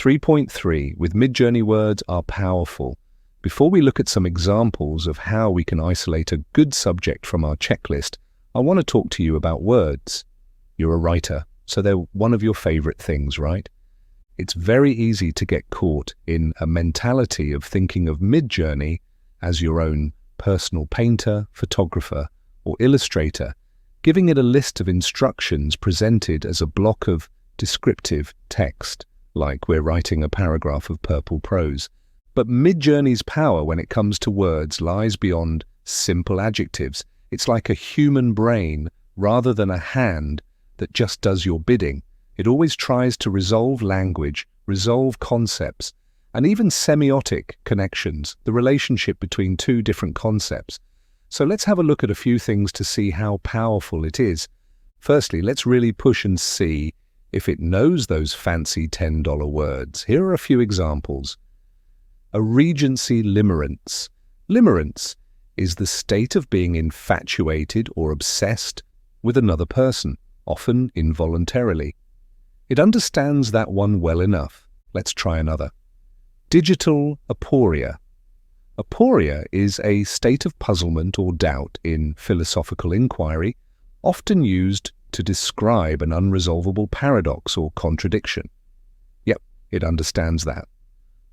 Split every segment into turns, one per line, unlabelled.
3.3 with MidJourney words are powerful. Before we look at some examples of how we can isolate a good subject from our checklist, I want to talk to you about words. You're a writer, so they're one of your favorite things, right? It's very easy to get caught in a mentality of thinking of MidJourney as your own personal painter, photographer, or illustrator, giving it a list of instructions presented as a block of descriptive text, like we're writing a paragraph of purple prose. But MidJourney's power when it comes to words lies beyond simple adjectives. It's like a human brain rather than a hand that just does your bidding. It always tries to resolve language, resolve concepts, and even semiotic connections, the relationship between two different concepts. So let's have a look at a few things to see how powerful it is. Firstly, let's really push and see if it knows those fancy $10 words. Here are a few examples. A Regency limerence. Limerence is the state of being infatuated or obsessed with another person, often involuntarily. It understands that one well enough. Let's try another. Digital aporia. Aporia is a state of puzzlement or doubt in philosophical inquiry, often used to describe an unresolvable paradox or contradiction. Yep, it understands that.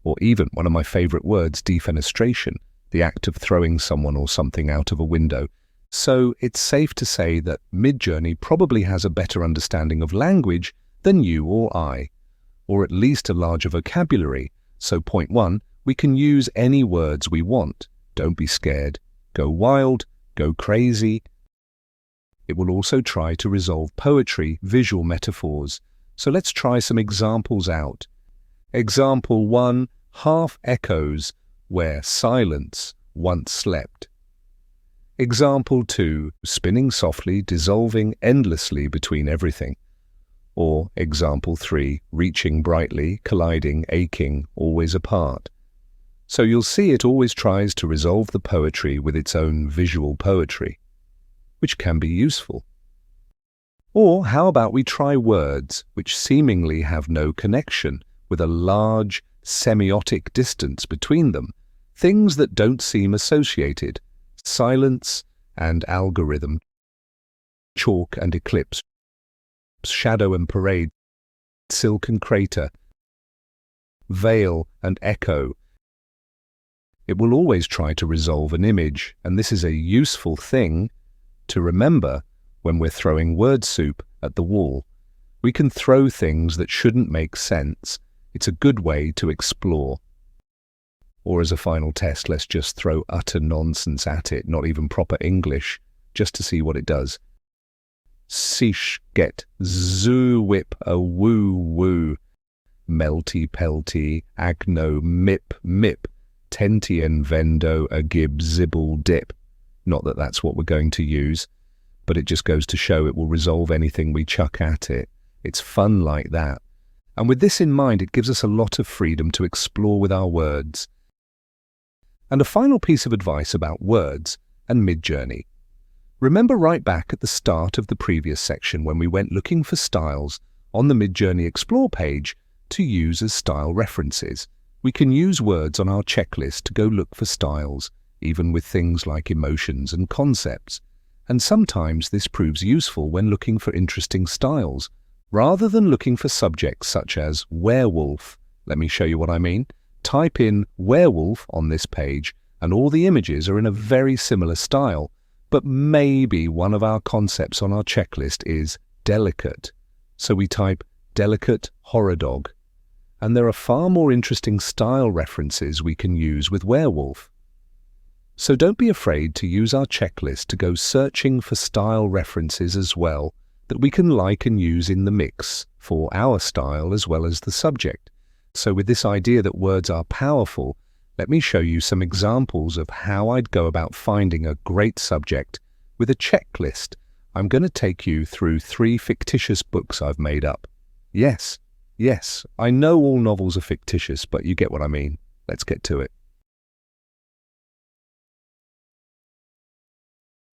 Or even one of my favorite words, defenestration, the act of throwing someone or something out of a window. So it's safe to say that MidJourney probably has a better understanding of language than you or I, or at least a larger vocabulary. So point one, we can use any words we want. Don't be scared. Go wild, go crazy. It will also try to resolve poetry, visual metaphors. So let's try some examples out. Example 1, half echoes where silence once slept. Example 2, spinning softly, dissolving endlessly between everything. Or example 3, reaching brightly, colliding, aching, always apart. So you'll see it always tries to resolve the poetry with its own visual poetry, which can be useful. Or how about we try words which seemingly have no connection, with a large semiotic distance between them, things that don't seem associated, silence and algorithm, chalk and eclipse, shadow and parade, silken crater, veil and echo. It will always try to resolve an image, and this is a useful thing to remember when we're throwing word soup at the wall. We can throw things that shouldn't make sense. It's a good way to explore. Or as a final test, let's just throw utter nonsense at it, not even proper English, just to see what it does. Seesh, get, zoo, whip, a woo, woo, melty, pelty, agno, mip, mip, tentien, vendo, a gib, zibble, dip. Not that that's what we're going to use, but it just goes to show it will resolve anything we chuck at it. It's fun like that. And with this in mind, it gives us a lot of freedom to explore with our words. And a final piece of advice about words and MidJourney. Remember right back at the start of the previous section when we went looking for styles on the MidJourney Explore page to use as style references. We can use words on our checklist to go look for styles, even with things like emotions and concepts. And sometimes this proves useful when looking for interesting styles. Rather than looking for subjects such as werewolf, let me show you what I mean. Type in werewolf on this page and all the images are in a very similar style, but maybe one of our concepts on our checklist is delicate. So we type delicate horror dog. And there are far more interesting style references we can use with werewolf. So don't be afraid to use our checklist to go searching for style references as well that we can like and use in the mix for our style as well as the subject. So with this idea that words are powerful, let me show you some examples of how I'd go about finding a great subject with a checklist. I'm going to take you through 3 fictitious books I've made up. Yes, I know all novels are fictitious, but you get what I mean. Let's get to it.